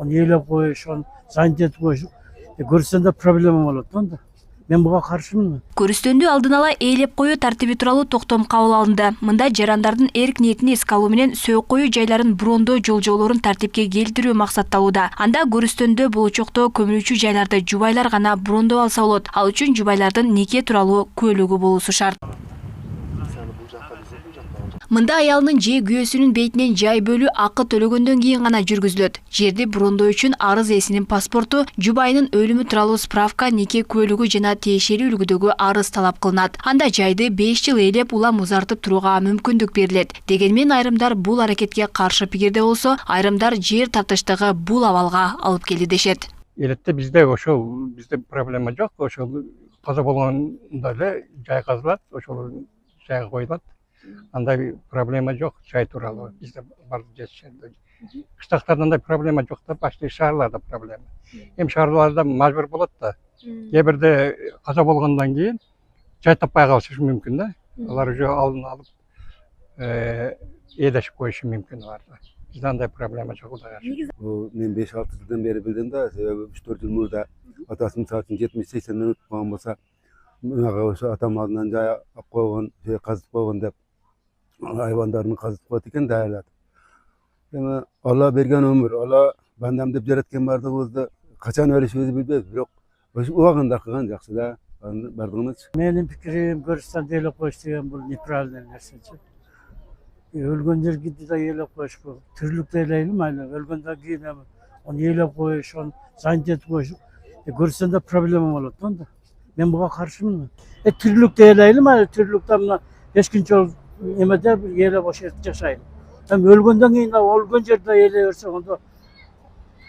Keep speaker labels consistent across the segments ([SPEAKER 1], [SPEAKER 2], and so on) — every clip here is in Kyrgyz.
[SPEAKER 1] Onu eylep koyuş, onu zanjet koyuş. Görsen de problem olur. Da. Ben buga karşımın.
[SPEAKER 2] Көрүстөндү алдын ала ээлеп коюу тартиби тууралуу токтом кабыл алынды. Мында жарандардын эрк ниетин эске алуу менен сөөк коюу жайларын брондоо жолжолорун тартипке келтирүү максатталууда. Анда көрүстөндө болочокто көмүлүүчү жайларды жубайлар гана брондоп алса болот. Ал үчүн жубайлардын неке тууралуу куәлүгү болуусу шарт. Мында аялынын же күйөөсүнүн бетинен жай бөлүү акы төлөгөндөн кийин гана жүргүзүлөт. Жерди брондоо үчүн арыз ээсинин паспорту, жубайынын өлүмү тууралуу справка, неке куәлүгү жана тиешелүү үлгүдөгү арыз талап кылынат. Анда жайды 5 жыл ээлеп улам узартып турууга мүмкүндүк берилет. Дегенмен айрымдар бул аракетке каршы пикирде болсо, айрымдар жер тартыштыгы бул абалга алып келди дешет.
[SPEAKER 3] Элетте бизде проблема жок. Ошол каза болгондо эле жай казылат, ошол жайга коюлат. Андай проблема жок, жай тууралуу бизде бар жетишет. Кыштактарда андай проблема жок да, башка шаарларда проблема. Эми шаарларда мажбур болот да. Кээ бирде каза болгондон кийин жай таппай калышы мүмкүн да. Алар уже алдын алып ээлешип коюшу мүмкүн бар да. Бизде андай проблема жок да.
[SPEAKER 4] Мен 5-6 жылдан бери билдим да, себеби 3-4 жыл мурда атасынын саатын 70-80 мүнөт болгон болсо, мага ошо атам алдынан жай алып койгон, казып койгон деп hayvanlarını kazıtmak için değerler. Yani Allah bergen ömür, Allah benden de yaratgan bardığımızda kaçan ölüşümüzü bilmez. Yok, o vakında kılgan jaksı da bardığımız.
[SPEAKER 1] Benim fikrim görüşten de eylep koyuş degen bu nepravильный nerse. Ölgönler gitti de eylep koyuş bu. Türlükte eyleylim aynen. Ölgönden keyin onu eylep koyuş, onu zanjet koyuş. Görüşten de problem olur. Da. Ben buga karşımın. Türlükte eyleylim aynen. Türlükte buna 5 gün çok emede yere boş yaşayın. Hem ölgönden keyin ölgön jerde eyleyerse onda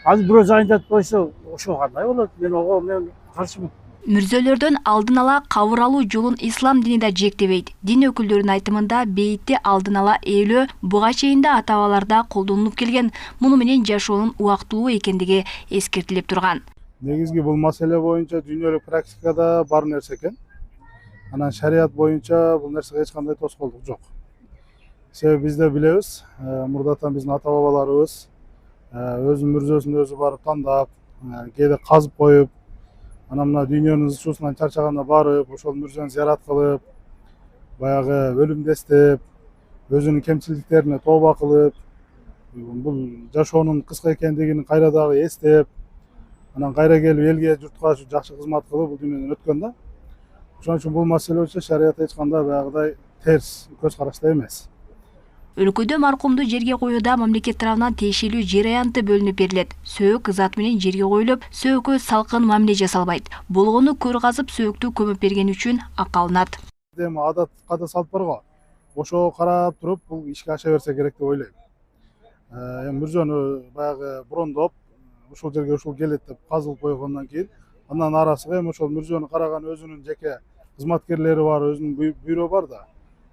[SPEAKER 1] az bir zanjet koysa ошо кандай болот? Men каршымын.
[SPEAKER 2] Мүрзөлөрдөн алдын ала кабыр алуу жолун ислам дини да жектебейт. Дин өкүлдөрүнүн айтымында бейитти алдын ала ээлөө буга чейин да ата-бабаларда колдонулуп келген. Муну менен жашоонун убактылуу экендиги эскертилип турган.
[SPEAKER 5] Негизги бул маселе боюнча дүйнөлүк практикада бар нерсе экен. Анан шарият боюнча бул нерсеге эч кандай тоскоолдук жок. Себеби бизде билебиз, мурдатан биздин ата-бабаларыбыз өзүнүн мүрзөсүн өзү барып тандап, кээде казып коюп, анан мына дүйнөнүн ызчуусунан чарчаганда барып, ошол мүрзөнү зыярат кылып, баягы өлүмдү эстеп, өзүнүн кемчиликтерине тооба кылып, бул жашоонун кыска экендигин кайра дагы эстеп, анан кайра келип элге, журтка жакшы кызмат кылып бул дүйнөдөн өткөн да. Ошон үчүн бул маселе боюнча шарият эч кандай баягыдай терс көз карашта эмес.
[SPEAKER 2] Өлкөдө маркумду жерге коюуда мамлекет тарабынан тиешелүү жер аянты бөлүнүп берилет. Сөөк ызат менен жерге коюлуп, сөөккө салкын мамиле жасалбайт. Болгону көр казып сөөктү көмүп берген үчүн акы алынат.
[SPEAKER 5] Эми адат салт барго. Ошого карап туруп бул ишке аша берсе керек деп ойлойм. Эми мүрзөнү баягы брондоп, ушул жерге ушул келет деп казылып койгондон кийин, андан арасыга эми ошол мүрзөнү караган өзүнүн жеке кызматкерлери бар, өзүнүн бюро бар да.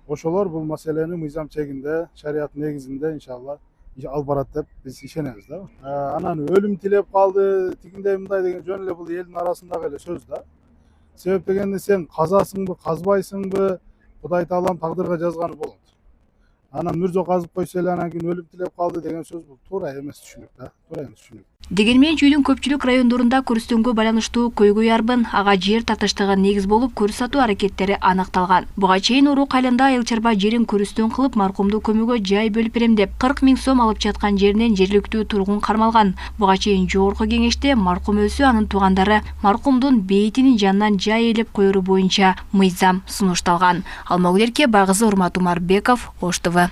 [SPEAKER 5] Ошолор бул маселени мыйзам чегинде, шарият негизинде иншалла алып барат деп биз ишенебиз да. Анан өлүм тилеп калды, тигиндей мындай деген жөн эле бул элдин арасындагы эле сөз да. Себеп дегенде сен казасыңбы, казбайсыңбы, Кудай таалам тагдырга жазганы болот. Анан мүрзө казып койсо эле анан кийин өлүм тилеп калды деген сөз бул туура эмес түшүнүк да. Туура эмес түшүнүк.
[SPEAKER 2] Дегенмен чүйдүн көпчүлүк райондорунда көрүстөнгө байланыштуу көйгөй арбын, ага жер тартыштыгы негиз болуп көрү сатуу аракеттери анакталган. Буга чейин Урук айылында айыл чарба жерин көрүстөн кылып маркумду көмүүгө жай бөлүп берем деп 40 000 сом алып жаткан жеринен жергиликтүү тургун кармалган. Буга чейин жогорку кеңеште маркум өлсө анын туугандары маркумдун бейитинин жанынан жай ээлеп коеру боюнча мыйзам сунушталган. Алмагүлерке Байгызы Урмат Умарбеков, Ош ТВ.